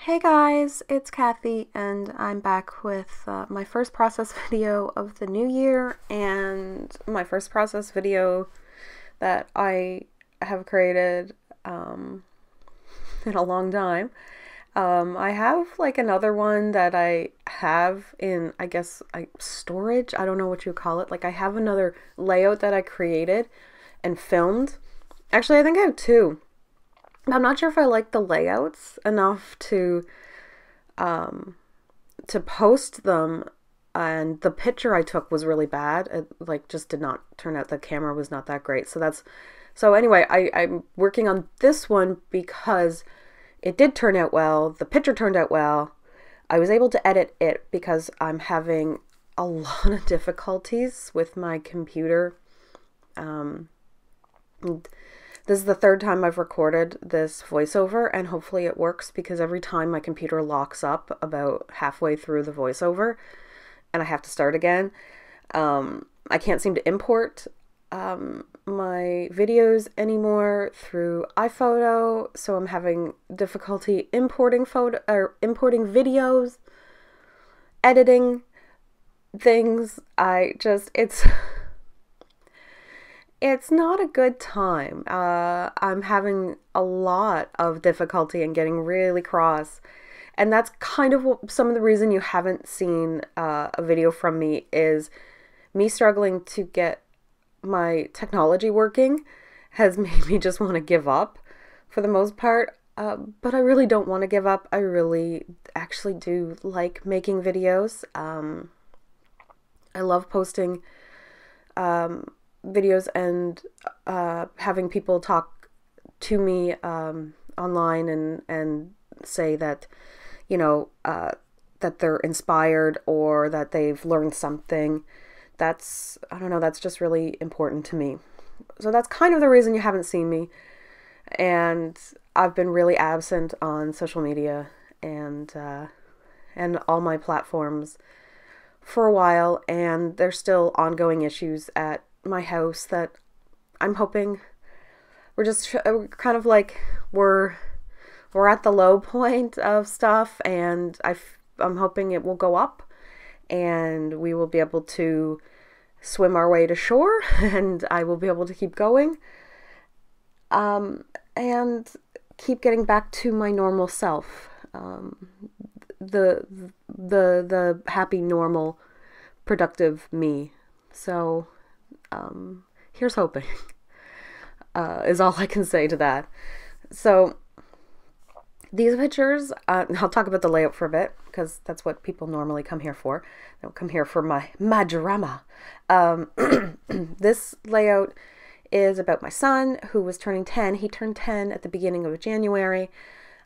Hey guys, it's Kathy, and I'm back with my first process video of the new year and my first process video that I have created in a long time. I have like another one that I have in, I guess, storage. I don't know what you call it. Like I have another layout that I created and filmed. Actually, I think I have two. I'm not sure if I like the layouts enough um to post them, and the picture I took was really bad. It like just did not turn out, the camera was not that great. So anyway, I'm working on this one because it did turn out well. The picture turned out well. I was able to edit it because I'm having a lot of difficulties with my computer. Um, This is the third time I've recorded this voiceover, and hopefully it works because every time my computer locks up about halfway through the voiceover and I have to start again. I can't seem to import my videos anymore through iPhoto, so I'm having difficulty importing importing videos, editing things. It's not a good time. I'm having a lot of difficulty and getting really cross. And that's kind of some of the reason you haven't seen a video from me, is me struggling to get my technology working has made me just want to give up for the most part. But I really don't want to give up. I really actually do like making videos. I love posting videos and having people talk to me online and say that, you know, that they're inspired or that they've learned something. I don't know, that's just really important to me. So that's kind of the reason you haven't seen me. And I've been really absent on social media and all my platforms for a while, and there's still ongoing issues at my house that I'm hoping we're just kind of like we're at the low point of stuff, and I'm hoping it will go up and we will be able to swim our way to shore and I will be able to keep going and keep getting back to my normal self, the the happy, normal, productive me. So here's hoping, is all I can say to that. So these pictures, I'll talk about the layout for a bit because that's what people normally come here for. They don't come here for my drama. This layout is about my son who was turning 10. He turned 10 at the beginning of January.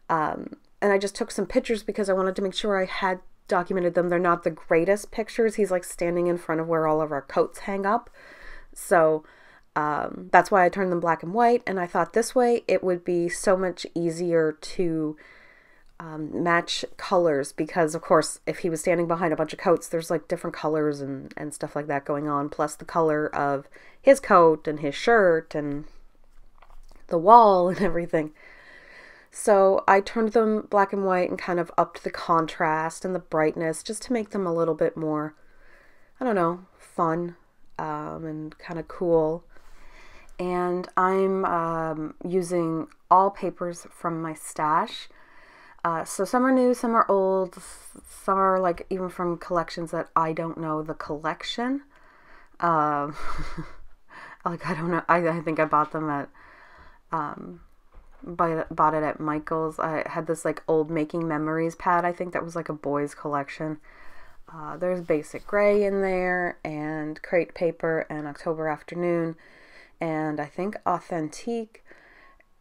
And I just took some pictures because I wanted to make sure I had documented them. They're not the greatest pictures. He's like standing in front of where all of our coats hang up. So that's why I turned them black and white, and I thought this way it would be so much easier to match colors, because of course if he was standing behind a bunch of coats, there's like different colors and stuff like that going on, plus the color of his coat and his shirt and the wall and everything. So I turned them black and white and kind of upped the contrast and the brightness just to make them a little bit more, I don't know, fun and kind of cool. And I'm using all papers from my stash. So some are new, some are old, some are like even from collections that I don't know the collection. Like I don't know. I think I bought them at bought it at Michael's. I had this like old Making Memories pad. I think that was like a boys collection. There's Basic Gray in there, and Crate Paper, and October Afternoon, and I think Authentique.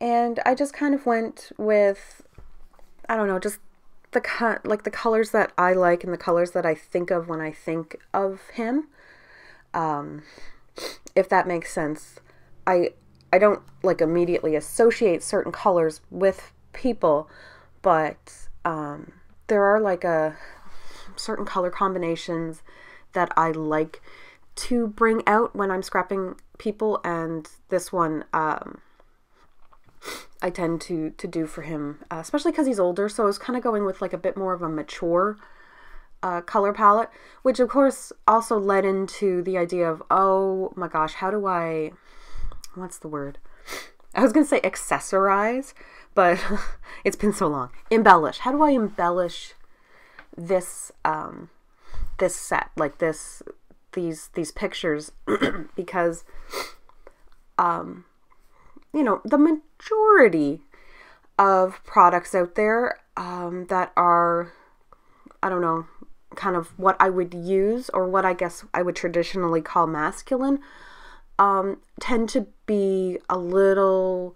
And I just kind of went with, I don't know, just the colors that I like and the colors that I think of when I think of him. If that makes sense. I don't like immediately associate certain colors with people, but there are like certain color combinations that I like to bring out when I'm scrapping people, and this one I I tend to do for him, especially because he's older. So I was kind of going with like a bit more of a mature color palette, which of course also led into the idea of, oh my gosh, how do I, what's the word? I was going to say accessorize, but it's been so long. Embellish. How do I embellish this, this set, like these pictures? Because, you know, the majority of products out there, that are, I don't know, kind of what I would use, or what I guess I would traditionally call masculine, tend to be a little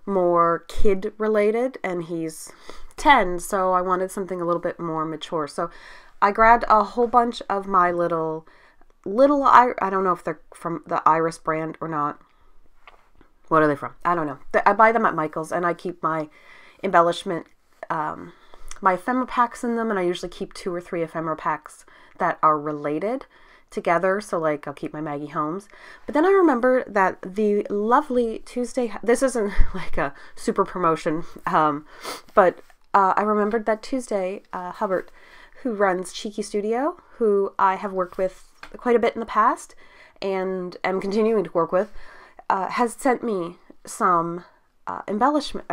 more kid related, and he's 10, so I wanted something a little bit more mature. So I grabbed a whole bunch of my little I don't know if they're from the Iris brand or not. What are they from? I don't know. I buy them at Michael's, and I keep my embellishment, my ephemera packs in them, and I usually keep 2 or 3 ephemera packs that are related together. So like I'll keep my Maggie Holmes. But then I remember that the lovely Tuesday, this isn't like a super promotion, but I remembered that Tuesday, Hubbard, who runs Cheeky Studio, who I have worked with quite a bit in the past and am continuing to work with, has sent me some embellishments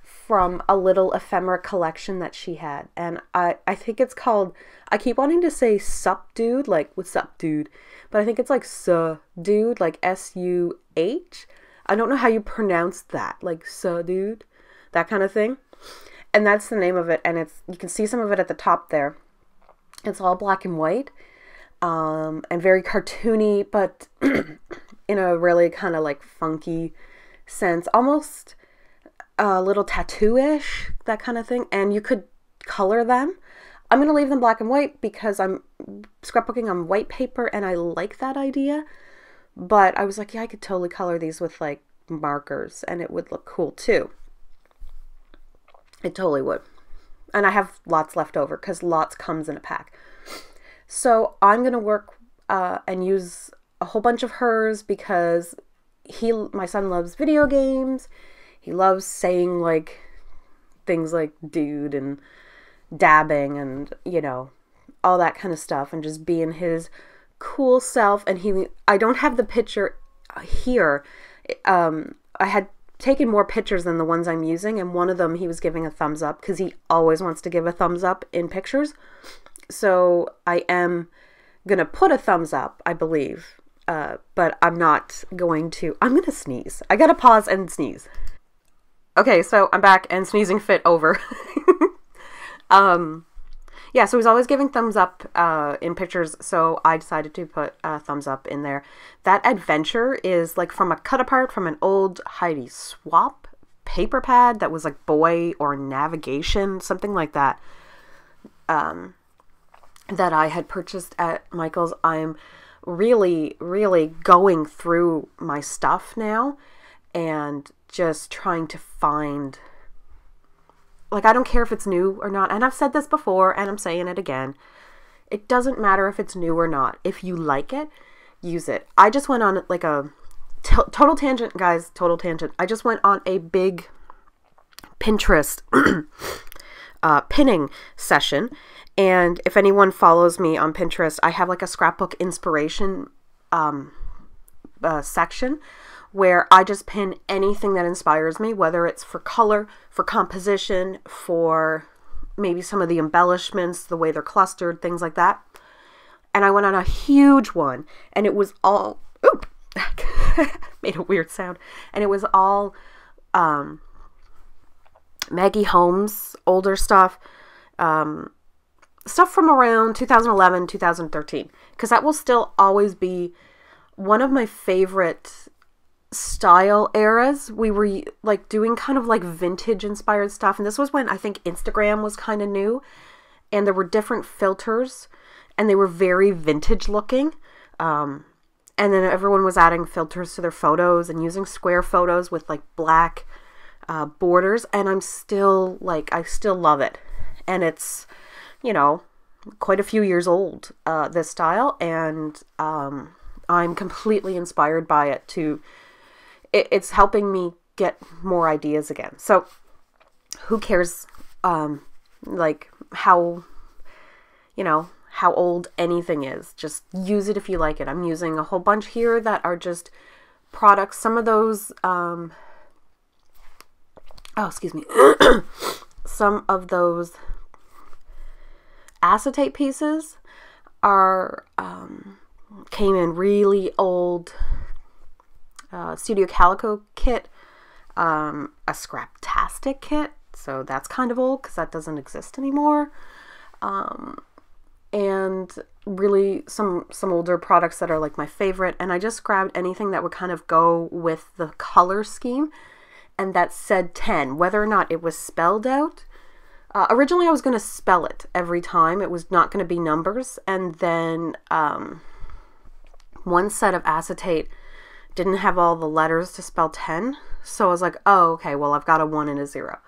from a little ephemera collection that she had. And I think it's called, I keep wanting to say Sup Dude, like what's up dude, but I think it's like Dude, like S-U-H. I don't know how you pronounce that, like Dude, that kind of thing. And that's the name of it, and it's, you can see some of it at the top there. It's all black and white, and very cartoony, but in a really kind of like funky sense, almost a little tattoo-ish, that kind of thing. And you could color them. I'm going to leave them black and white because I'm scrapbooking on white paper, and I like that idea. But I was like, yeah, I could totally color these with like markers, and it would look cool too. It totally would. And I have lots left over because lots comes in a pack. So I'm going to work and use a whole bunch of hers because my son loves video games. He loves saying like things like dude and dabbing and, you know, all that kind of stuff, and just being his cool self. And I don't have the picture here. I had taken more pictures than the ones I'm using, and one of them he was giving a thumbs up because he always wants to give a thumbs up in pictures. So I am gonna put a thumbs up, I believe, but I'm not going to. I'm gonna sneeze. I gotta pause and sneeze. Okay, so I'm back, and sneezing fit over. Yeah, so he's always giving thumbs up in pictures, so I decided to put a thumbs up in there. That adventure is like from a cut apart from an old Heidi Swap paper pad that was like Boy or Navigation, something like that, that I had purchased at Michael's. I'm really, really going through my stuff now and just trying to find, like, I don't care if it's new or not. And I've said this before, and I'm saying it again. It doesn't matter if it's new or not. If you like it, use it. I just went on like a total tangent, guys, total tangent. I just went on a big Pinterest pinning session. And if anyone follows me on Pinterest, I have like a scrapbook inspiration section where I just pin anything that inspires me, whether it's for color, for composition, for maybe some of the embellishments, the way they're clustered, things like that. And I went on a huge one, and it was all, oop, made a weird sound. And it was all Maggie Holmes, older stuff, stuff from around 2011, 2013, because that will still always be one of my favorite style eras. We were like doing kind of like vintage inspired stuff, and this was when I think Instagram was kind of new, and there were different filters, and they were very vintage looking, and then everyone was adding filters to their photos and using square photos with like black borders, and I'm still like, I still love it. And it's, you know, quite a few years old, this style, and I'm completely inspired by it to it's helping me get more ideas again. So who cares, like how, you know, how old anything is. Just use it if you like it. I'm using a whole bunch here that are just products. Some of those, oh, excuse me. Some of those acetate pieces are, came in really old Studio Calico kit, a Scraptastic kit. So that's kind of old because that doesn't exist anymore. And really some older products that are like my favorite. And I just grabbed anything that would kind of go with the color scheme and that said 10, whether or not it was spelled out. Originally I was going to spell it every time. It was not going to be numbers. And then one set of acetate didn't have all the letters to spell 10. So I was like, oh, okay, well, I've got a 1 and a 0.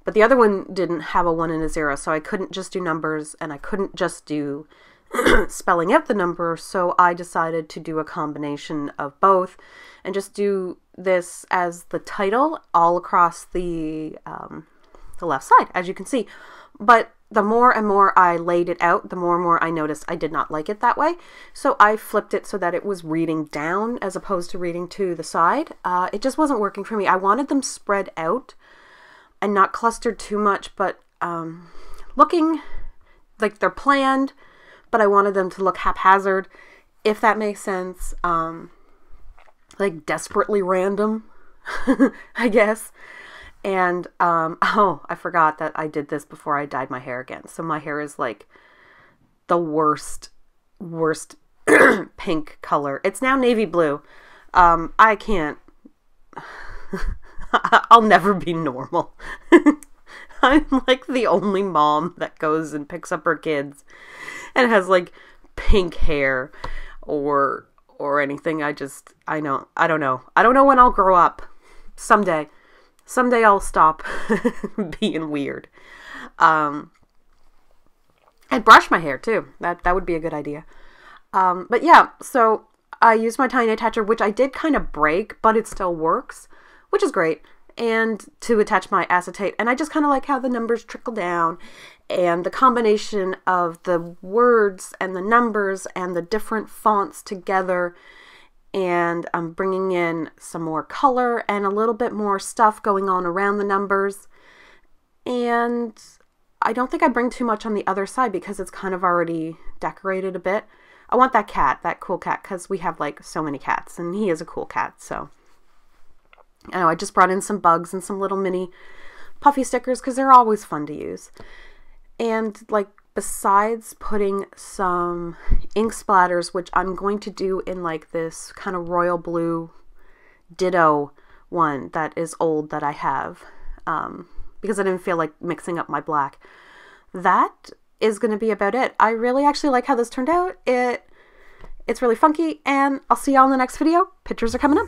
But the other one didn't have a 1 and a 0, so I couldn't just do numbers, and I couldn't just do spelling out the number, so I decided to do a combination of both, and just do this as the title all across the left side, as you can see. But the more and more I laid it out, the more and more I noticed I did not like it that way. So I flipped it so that it was reading down as opposed to reading to the side. It just wasn't working for me. I wanted them spread out and not clustered too much, but looking like they're planned, but I wanted them to look haphazard, if that makes sense. Like desperately random, I guess. And, oh, I forgot that I did this before I dyed my hair again. So my hair is like the worst pink color. It's now navy blue. I can't, I'll never be normal. I'm like the only mom that goes and picks up her kids and has like pink hair or anything. I don't know. I don't know when I'll grow up. Someday I'll stop being weird. And brush my hair too. That would be a good idea. But yeah, so I used my tiny attacher, which I did kind of break, but it still works, which is great. And to attach my acetate, and I just kind of like how the numbers trickle down and the combination of the words and the numbers and the different fonts together. And I'm bringing in some more color and a little bit more stuff going on around the numbers. And I don't think I bring too much on the other side because it's kind of already decorated a bit. I want that cat, that cool cat, because we have like so many cats and he is a cool cat. So I know I just brought in some bugs and some little mini puffy stickers because they're always fun to use. And like besides putting some ink splatters, which I'm going to do in like this kind of royal blue ditto one that is old that I have, because I didn't feel like mixing up my black. That is going to be about it. I really actually like how this turned out. It's really funky, and I'll see y'all in the next video. Pictures are coming up.